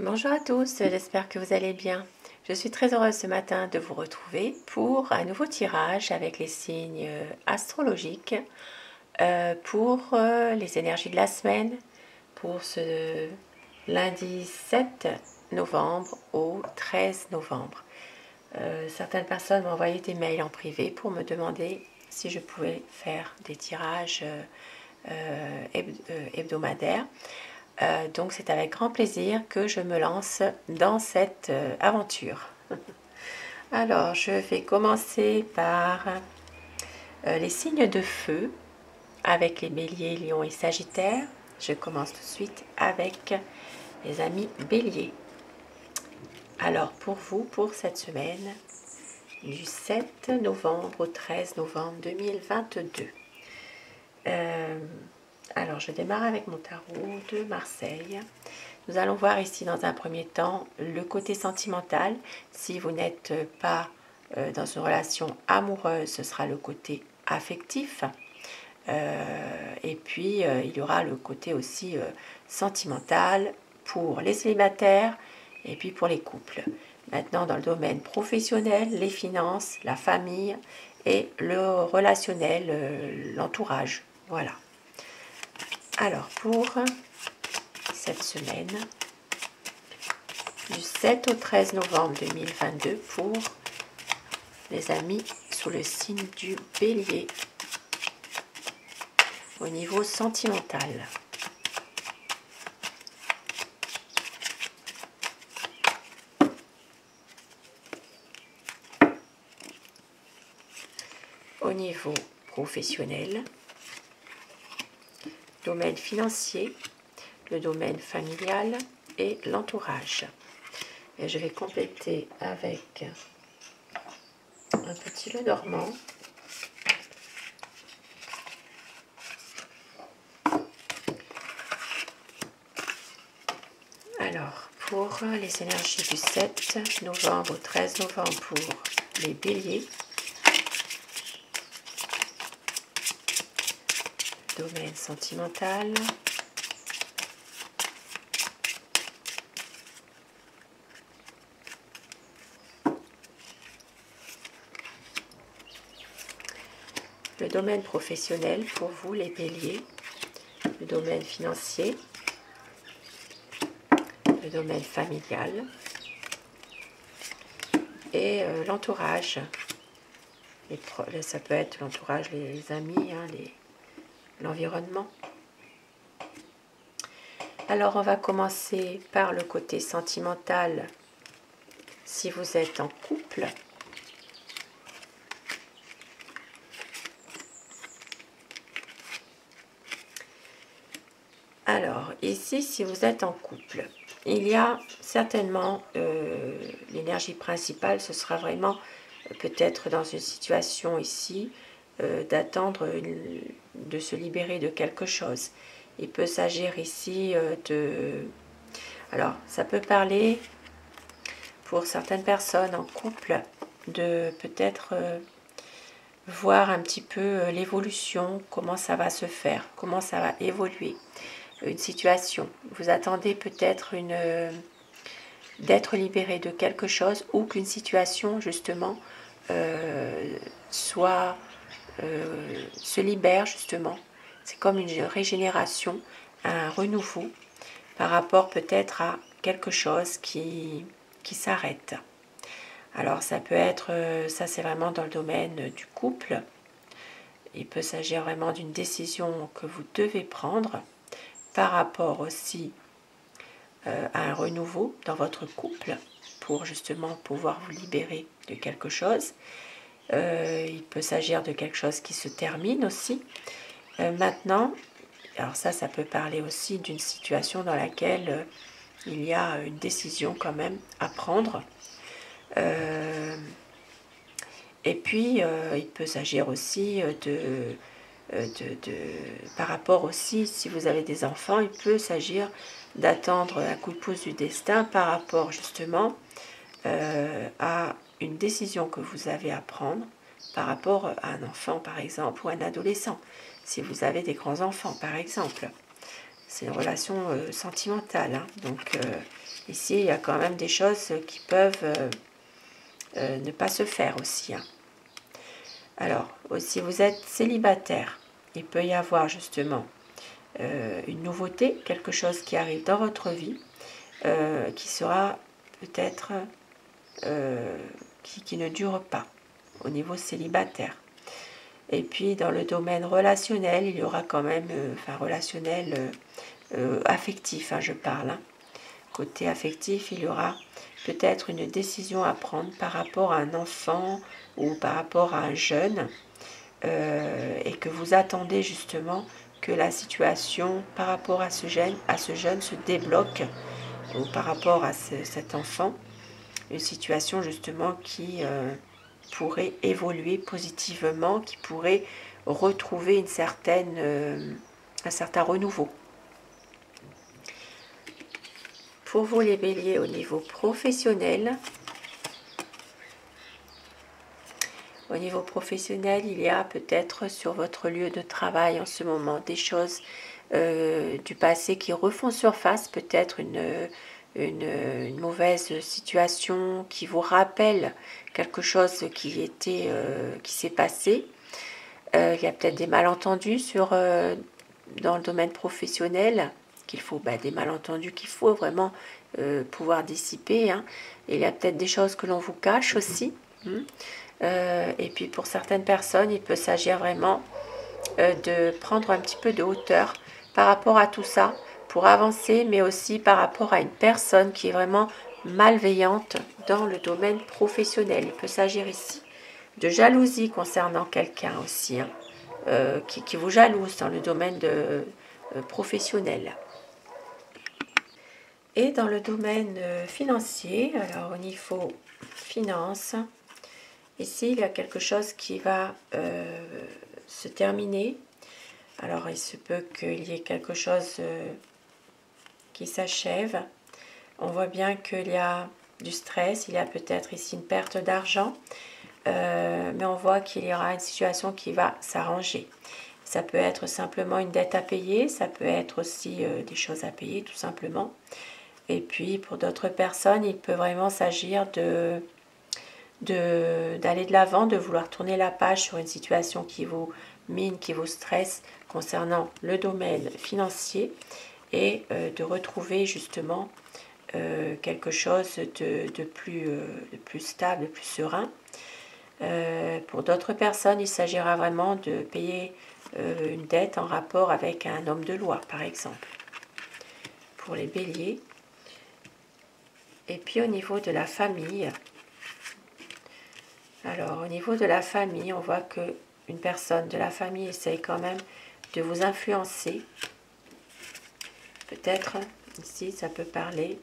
Bonjour à tous, j'espère que vous allez bien. Je suis très heureuse ce matin de vous retrouver pour un nouveau tirage avec les signes astrologiques pour les énergies de la semaine pour ce lundi 7 novembre au 13 novembre. Certaines personnes m'ont envoyé des mails en privé pour me demander si je pouvais faire des tirages hebdomadaires. Donc c'est avec grand plaisir que je me lance dans cette aventure. Alors je vais commencer par les signes de feu avec les béliers, lions et sagittaires. Je commence tout de suite avec les amis béliers. Alors pour vous, pour cette semaine du 7 novembre au 13 novembre 2022. Alors je démarre avec mon tarot de Marseille. Nous allons voir ici dans un premier temps le côté sentimental. Si vous n'êtes pas dans une relation amoureuse, ce sera le côté affectif. Et puis il y aura le côté aussi sentimental pour les célibataires et puis pour les couples. Maintenant dans le domaine professionnel, les finances, la famille et le relationnel, l'entourage. Voilà. Alors pour cette semaine, du 7 au 13 novembre 2022 pour les amis sous le signe du bélier au niveau sentimental. Au niveau professionnel, domaine financier, le domaine familial et l'entourage. Et je vais compléter avec un petit Lenormand. Alors, pour les énergies du 7 novembre au 13 novembre pour les béliers, domaine sentimental, le domaine professionnel pour vous les béliers, le domaine financier, le domaine familial et l'entourage. Ça peut être l'entourage, les amis, hein, l'environnement. Alors on va commencer par le côté sentimental. Si vous êtes en couple, alors ici si vous êtes en couple, il y a certainement l'énergie principale, ce sera vraiment peut-être dans une situation ici d'attendre de se libérer de quelque chose. Il peut s'agir ici de... Alors, ça peut parler pour certaines personnes en couple de peut-être voir un petit peu l'évolution, comment ça va se faire, comment ça va évoluer. Une situation, vous attendez peut-être d'être libéré de quelque chose ou qu'une situation justement se libère justement. C'est comme une régénération, un renouveau par rapport peut-être à quelque chose qui s'arrête. Alors ça peut être, ça c'est vraiment dans le domaine du couple. Il peut s'agir vraiment d'une décision que vous devez prendre par rapport aussi à un renouveau dans votre couple pour justement pouvoir vous libérer de quelque chose. Il peut s'agir de quelque chose qui se termine aussi. Maintenant, alors ça peut parler aussi d'une situation dans laquelle il y a une décision quand même à prendre. Et puis, il peut s'agir aussi par rapport aussi, si vous avez des enfants, il peut s'agir d'attendre un coup de pouce du destin par rapport justement à une décision que vous avez à prendre par rapport à un enfant par exemple ou un adolescent, si vous avez des grands enfants par exemple. C'est une relation sentimentale, hein, donc Ici, il y a quand même des choses qui peuvent ne pas se faire aussi. Hein. Alors, si vous êtes célibataire, il peut y avoir justement une nouveauté, quelque chose qui arrive dans votre vie, qui sera peut-être qui ne dure pas au niveau célibataire. Et puis dans le domaine relationnel, il y aura quand même, relationnel affectif, hein, je parle. Hein. Côté affectif, il y aura peut-être une décision à prendre par rapport à un enfant ou par rapport à un jeune, et que vous attendez justement que la situation par rapport à ce jeune se débloque, ou par rapport à cet enfant, une situation justement qui pourrait évoluer positivement, qui pourrait retrouver un certain renouveau. Pour vous les béliers au niveau professionnel, il y a peut-être sur votre lieu de travail en ce moment des choses du passé qui refont surface, peut-être une mauvaise situation qui vous rappelle quelque chose qui s'est passé. Il y a peut-être des malentendus dans le domaine professionnel, des malentendus qu'il faut vraiment pouvoir dissiper. Hein. Et il y a peut-être des choses que l'on vous cache aussi. Et puis pour certaines personnes, il peut s'agir vraiment de prendre un petit peu de hauteur par rapport à tout ça pour avancer, mais aussi par rapport à une personne qui est vraiment malveillante dans le domaine professionnel. Il peut s'agir ici de jalousie concernant quelqu'un aussi, hein, qui vous jalouse dans le domaine professionnel. Et dans le domaine financier, alors au niveau finance, ici il y a quelque chose qui va se terminer. Alors il se peut qu'il y ait quelque chose qui s'achève. On voit bien qu'il y a du stress, il y a peut-être ici une perte d'argent, mais on voit qu'il y aura une situation qui va s'arranger. Ça peut être simplement une dette à payer, ça peut être aussi des choses à payer tout simplement. Et puis pour d'autres personnes, il peut vraiment s'agir d'aller de l'avant, de vouloir tourner la page sur une situation qui vous mine, qui vous stresse concernant le domaine financier, et de retrouver justement quelque chose de plus stable, de plus serein. Pour d'autres personnes, il s'agira vraiment de payer une dette en rapport avec un homme de loi, par exemple, pour les béliers. Et puis au niveau de la famille, alors au niveau de la famille, on voit que une personne de la famille essaye quand même de vous influencer. Peut-être ici ça peut parler,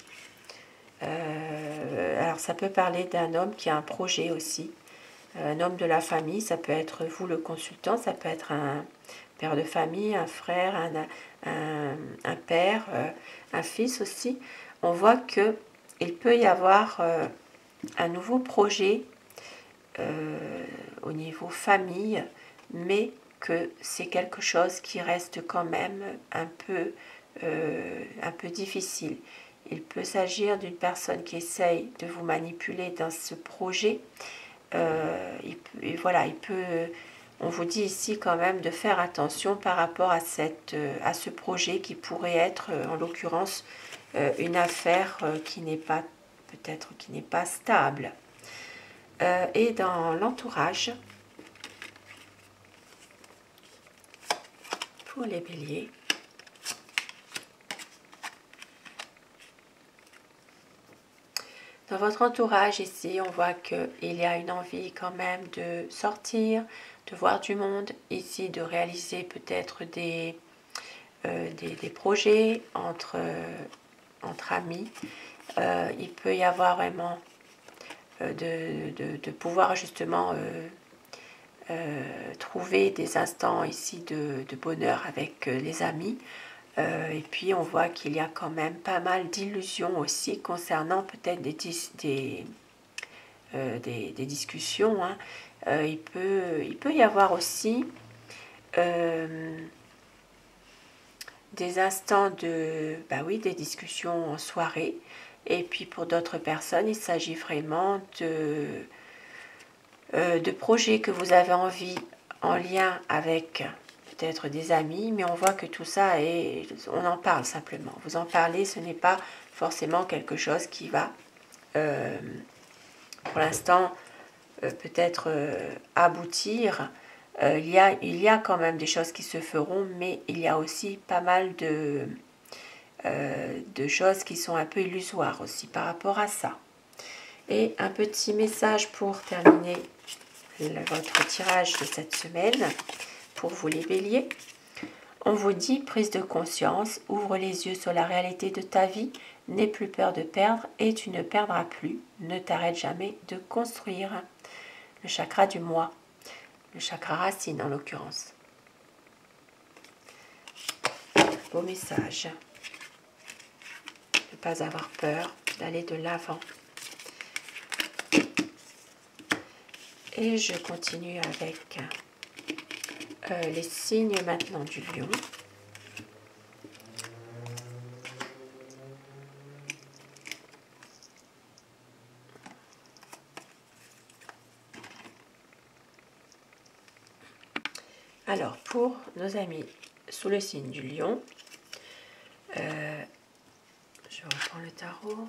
alors ça peut parler d'un homme qui a un projet aussi, un homme de la famille, ça peut être vous le consultant, ça peut être un père de famille, un frère, un père, un fils aussi. On voit que il peut y avoir un nouveau projet au niveau famille, mais que c'est quelque chose qui reste quand même un peu difficile. Il peut s'agir d'une personne qui essaye de vous manipuler dans ce projet. On vous dit ici quand même de faire attention par rapport à ce projet qui pourrait être, en l'occurrence, une affaire qui n'est pas stable. Et dans l'entourage, pour les béliers, dans votre entourage ici, on voit qu'il y a une envie quand même de sortir, de voir du monde, ici de réaliser peut-être des projets entre amis. Il peut y avoir vraiment de pouvoir justement trouver des instants ici de bonheur avec les amis. Et puis on voit qu'il y a quand même pas mal d'illusions aussi concernant peut-être des discussions. Hein. Il peut y avoir aussi des instants des discussions en soirée. Et puis pour d'autres personnes, il s'agit vraiment de projets que vous avez envie en lien avec peut-être des amis, mais on voit que tout ça on en parle simplement. Vous en parlez, ce n'est pas forcément quelque chose qui va, pour l'instant, peut-être aboutir. Il y a quand même des choses qui se feront, mais il y a aussi pas mal de choses qui sont un peu illusoires aussi par rapport à ça. Et un petit message pour terminer votre tirage de cette semaine, pour vous les béliers. On vous dit prise de conscience, ouvre les yeux sur la réalité de ta vie, n'aie plus peur de perdre et tu ne perdras plus, ne t'arrête jamais de construire. Le chakra du moi, le chakra racine en l'occurrence. Beau message. Ne pas avoir peur, d'aller de l'avant. Et je continue avec les signes maintenant du lion. Alors, pour nos amis sous le signe du lion, je reprends le tarot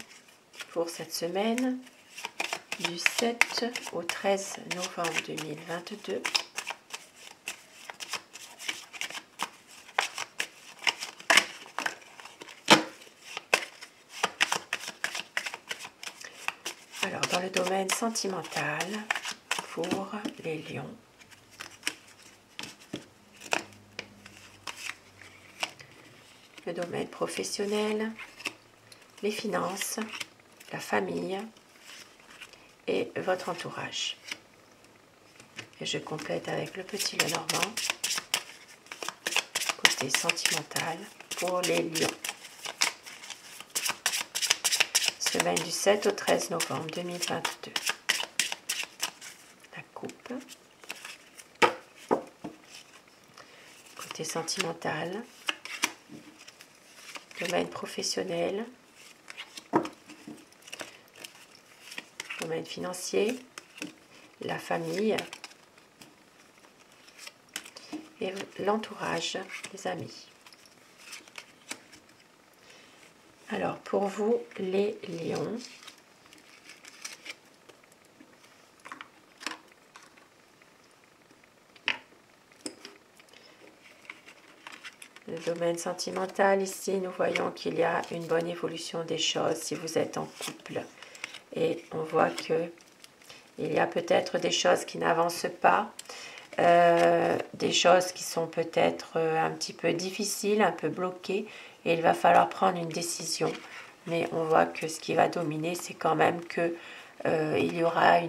pour cette semaine du 7 au 13 novembre 2022. Alors, dans le domaine sentimental, pour les lions, le domaine professionnel, les finances, la famille et votre entourage. Et je complète avec le petit Lenormand, côté sentimental pour les lions. Semaine du 7 au 13 novembre 2022. La coupe. Côté sentimental. Domaine professionnel. Domaine financier. La famille. Et l'entourage, les amis. Alors, pour vous, les lions, le domaine sentimental, ici, nous voyons qu'il y a une bonne évolution des choses si vous êtes en couple. Et on voit que il y a peut-être des choses qui n'avancent pas, des choses qui sont peut-être un petit peu difficiles, un peu bloquées, et il va falloir prendre une décision. Mais on voit que ce qui va dominer, c'est quand même que il y aura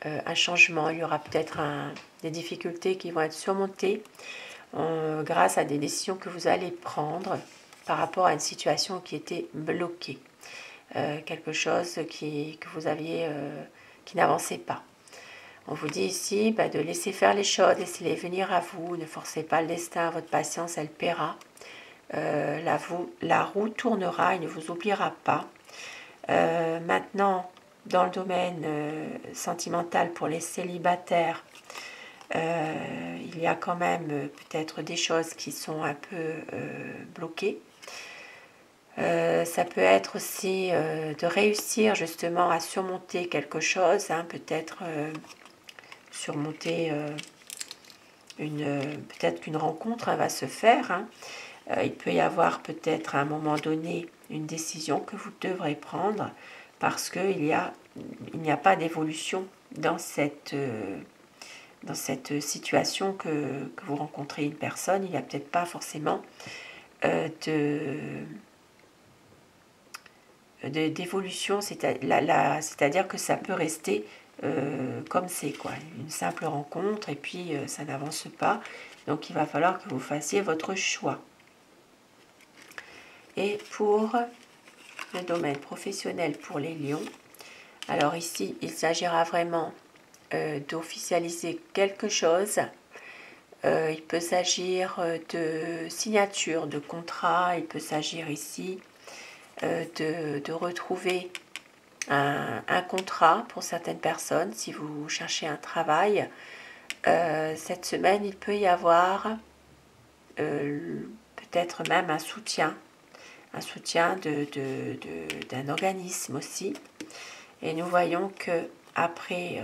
un changement, il y aura peut-être des difficultés qui vont être surmontées grâce à des décisions que vous allez prendre par rapport à une situation qui était bloquée. Quelque chose que vous aviez, qui n'avançait pas. On vous dit ici de laisser faire les choses, laissez-les venir à vous, ne forcez pas le destin, votre patience elle paiera. La roue tournera, il ne vous oubliera pas. Maintenant, dans le domaine sentimental pour les célibataires, il y a quand même peut-être des choses qui sont un peu bloquées. Ça peut être aussi de réussir justement à surmonter quelque chose, peut-être surmonter peut-être qu'une rencontre va se faire. Il peut y avoir peut-être à un moment donné une décision que vous devrez prendre parce qu'il n'y a pas d'évolution dans cette situation que vous rencontrez une personne. Il n'y a peut-être pas forcément d'évolution, c'est-à-dire que ça peut rester comme c'est, quoi, une simple rencontre et puis ça n'avance pas. Donc il va falloir que vous fassiez votre choix. Et pour le domaine professionnel pour les lions, alors ici, il s'agira vraiment d'officialiser quelque chose. Il peut s'agir de signature de contrat, il peut s'agir ici de retrouver un contrat pour certaines personnes. Si vous cherchez un travail, cette semaine, il peut y avoir peut-être même un soutien d'un organisme aussi. Et nous voyons que après,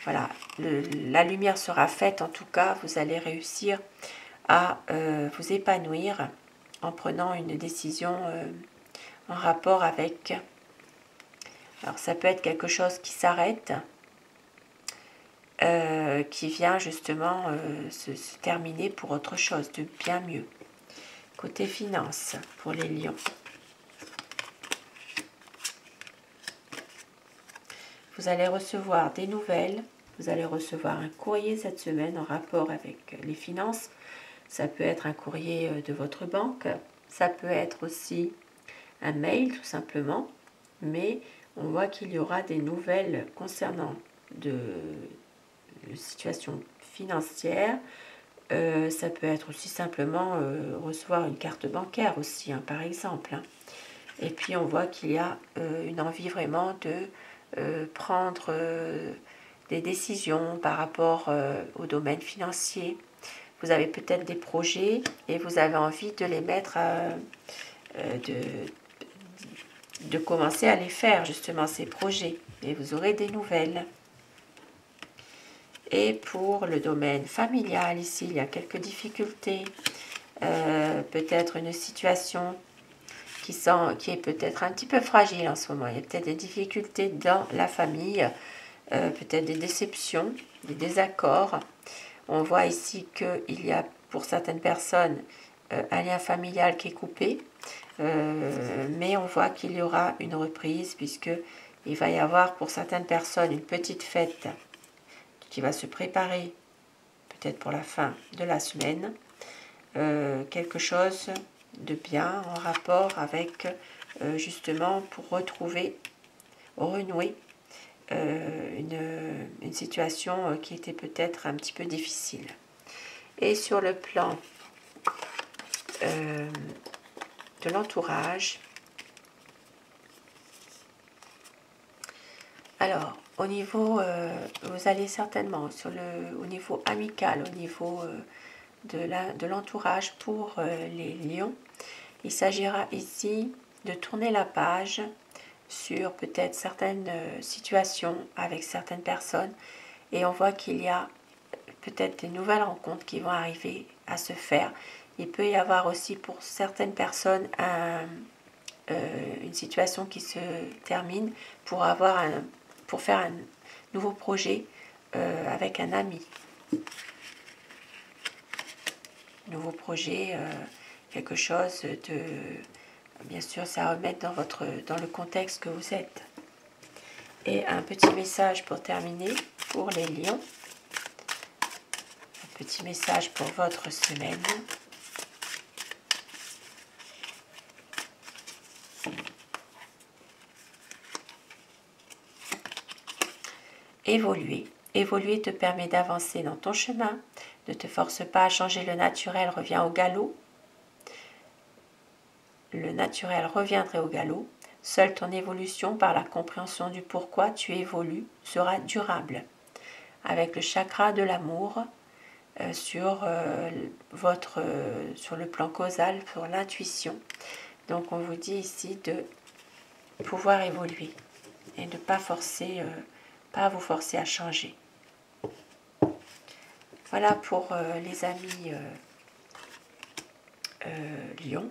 voilà, la lumière sera faite. En tout cas, vous allez réussir à vous épanouir en prenant une décision en rapport avec... Alors ça peut être quelque chose qui s'arrête, qui vient justement se terminer pour autre chose, de bien mieux. Côté finance, pour les lions. Vous allez recevoir des nouvelles, vous allez recevoir un courrier cette semaine en rapport avec les finances. Ça peut être un courrier de votre banque, ça peut être aussi un mail tout simplement, mais on voit qu'il y aura des nouvelles concernant de situation financière. Ça peut être aussi simplement recevoir une carte bancaire aussi, hein, par exemple. Hein. Et puis on voit qu'il y a une envie vraiment de prendre des décisions par rapport au domaine financier. Vous avez peut-être des projets et vous avez envie de les mettre, de commencer à les faire justement ces projets. Et vous aurez des nouvelles. Et pour le domaine familial, ici, il y a quelques difficultés. Peut-être une situation qui est peut-être un petit peu fragile en ce moment. Il y a peut-être des difficultés dans la famille, peut-être des déceptions, des désaccords. On voit ici qu'il y a pour certaines personnes un lien familial qui est coupé, mais on voit qu'il y aura une reprise puisque il va y avoir pour certaines personnes une petite fête qui va se préparer peut-être pour la fin de la semaine, quelque chose de bien en rapport avec justement pour retrouver, renouer une situation qui était peut-être un petit peu difficile. Et sur le plan de l'entourage, alors au niveau, vous allez certainement au niveau amical, au niveau de l'entourage pour les lions, il s'agira ici de tourner la page sur peut-être certaines situations avec certaines personnes et on voit qu'il y a peut-être des nouvelles rencontres qui vont arriver à se faire. Il peut y avoir aussi pour certaines personnes une situation qui se termine pour faire un nouveau projet avec un ami. Nouveau projet, quelque chose de... Bien sûr, ça remettre dans le contexte que vous êtes. Et un petit message pour terminer pour les lions. Un petit message pour votre semaine. Évoluer. Évoluer te permet d'avancer dans ton chemin. Ne te force pas à changer le naturel, reviens au galop. Le naturel reviendrait au galop. Seule ton évolution par la compréhension du pourquoi tu évolues sera durable. Avec le chakra de l'amour sur le plan causal, sur l'intuition. Donc on vous dit ici de pouvoir évoluer et de ne pas vous forcer à changer. Voilà pour les amis Lion.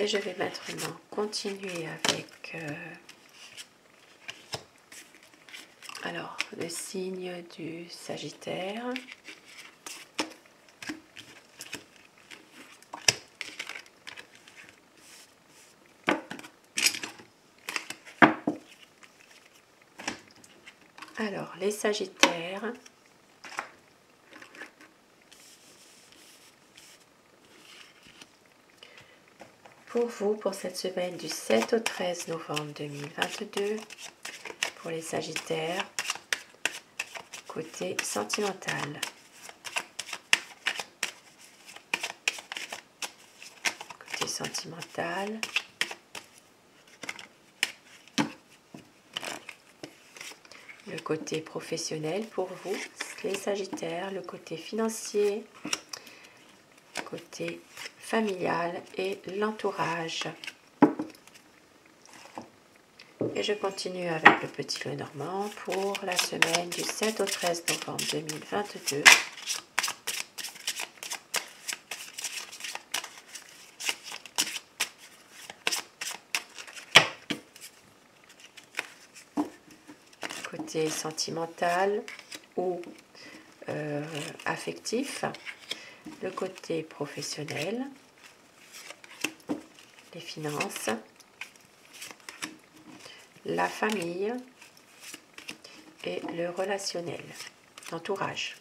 Et je vais maintenant continuer avec alors le signe du Sagittaire. Alors les Sagittaires, Pour vous, pour cette semaine du 7 au 13 novembre 2022, pour les Sagittaires, côté sentimental. Côté sentimental. Le côté professionnel pour vous, les Sagittaires, le côté financier, côté familial et l'entourage. Et je continue avec le petit Lenormand pour la semaine du 7 au 13 novembre 2022. Côté sentimental ou affectif, le côté professionnel, les finances, la famille et le relationnel, l'entourage.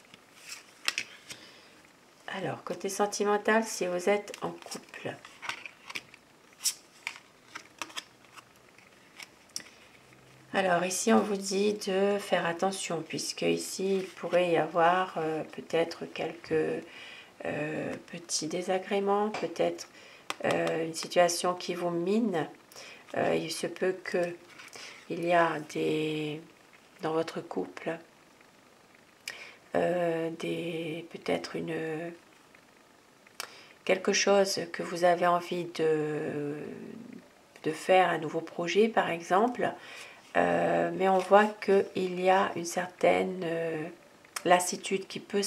Alors, côté sentimental, si vous êtes en couple, alors ici on vous dit de faire attention puisque ici il pourrait y avoir peut-être quelques petits désagréments, peut-être une situation qui vous mine. Il se peut que il y a dans votre couple peut-être quelque chose que vous avez envie de faire, un nouveau projet par exemple. Mais on voit qu'il y a une certaine lassitude qui peut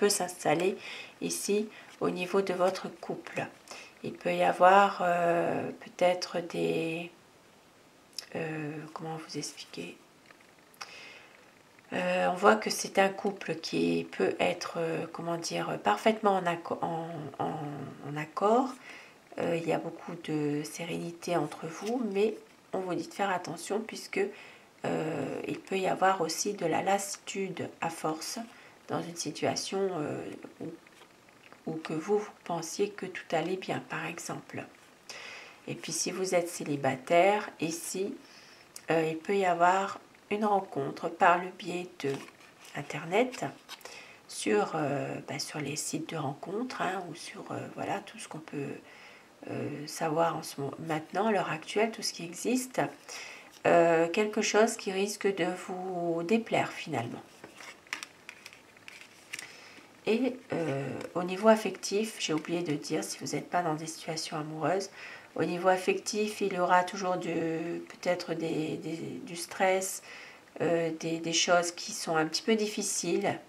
s'installer ici au niveau de votre couple. Il peut y avoir peut-être des... comment vous expliquer, on voit que c'est un couple qui peut être, comment dire, parfaitement en accord. Il y a beaucoup de sérénité entre vous, mais on vous dit de faire attention puisque il peut y avoir aussi de la lassitude à force dans une situation où que vous pensiez que tout allait bien, par exemple. Et puis si vous êtes célibataire, ici, il peut y avoir une rencontre par le biais de Internet sur les sites de rencontres ou sur voilà, tout ce qu'on peut savoir maintenant, à l'heure actuelle, tout ce qui existe. Quelque chose qui risque de vous déplaire finalement. Et au niveau affectif, j'ai oublié de dire, si vous n'êtes pas dans des situations amoureuses, au niveau affectif, il y aura toujours peut-être du stress, des choses qui sont un petit peu difficiles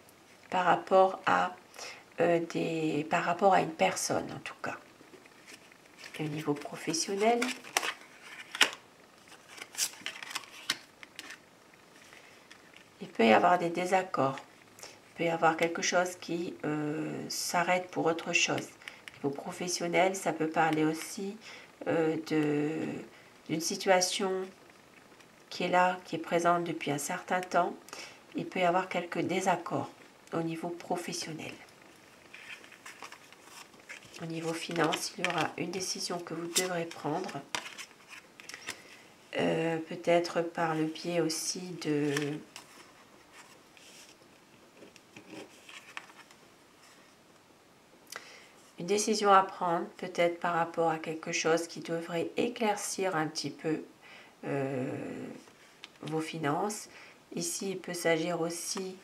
par rapport à une personne en tout cas. Et au niveau professionnel, il peut y avoir des désaccords. Il peut y avoir quelque chose qui s'arrête pour autre chose. Au niveau professionnel, ça peut parler aussi d'une situation qui est là, qui est présente depuis un certain temps. Il peut y avoir quelques désaccords au niveau professionnel. Au niveau finance, il y aura une décision que vous devrez prendre. Peut-être par le biais aussi de... Une décision à prendre, peut-être par rapport à quelque chose qui devrait éclaircir un petit peu vos finances. Ici, il peut s'agir aussi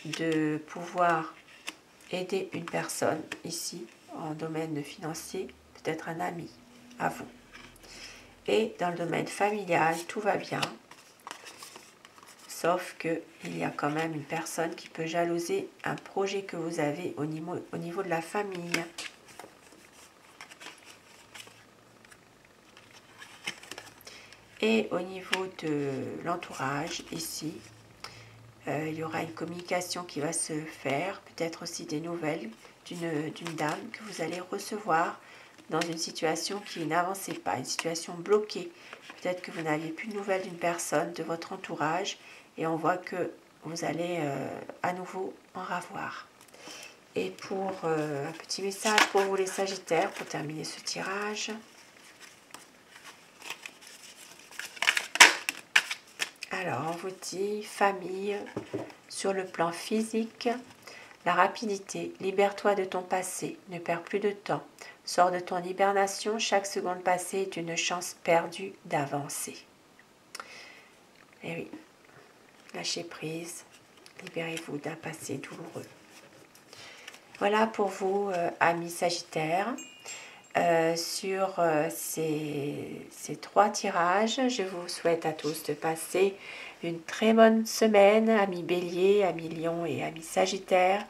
de pouvoir aider une personne, ici, en domaine financier, peut-être un ami à vous. Et dans le domaine familial, tout va bien, sauf qu'il y a quand même une personne qui peut jalouser un projet que vous avez au niveau de la famille. Et au niveau de l'entourage, ici, il y aura une communication qui va se faire, peut-être aussi des nouvelles d'une dame que vous allez recevoir dans une situation qui n'avançait pas, une situation bloquée. Peut-être que vous n'aviez plus de nouvelles d'une personne, de votre entourage, et on voit que vous allez à nouveau en ravoir. Et pour un petit message pour vous les Sagittaires, pour terminer ce tirage, Alors, on vous dit famille, sur le plan physique, la rapidité, libère-toi de ton passé, ne perds plus de temps, sors de ton hibernation, chaque seconde passée est une chance perdue d'avancer. Et oui, lâchez prise, libérez-vous d'un passé douloureux. Voilà pour vous, amis Sagittaires. Sur ces 3 tirages, je vous souhaite à tous de passer une très bonne semaine, amis Bélier, amis Lion et amis Sagittaire.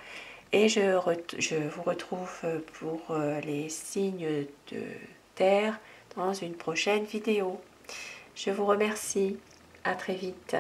Et je vous retrouve pour les signes de terre dans une prochaine vidéo. Je vous remercie. À très vite.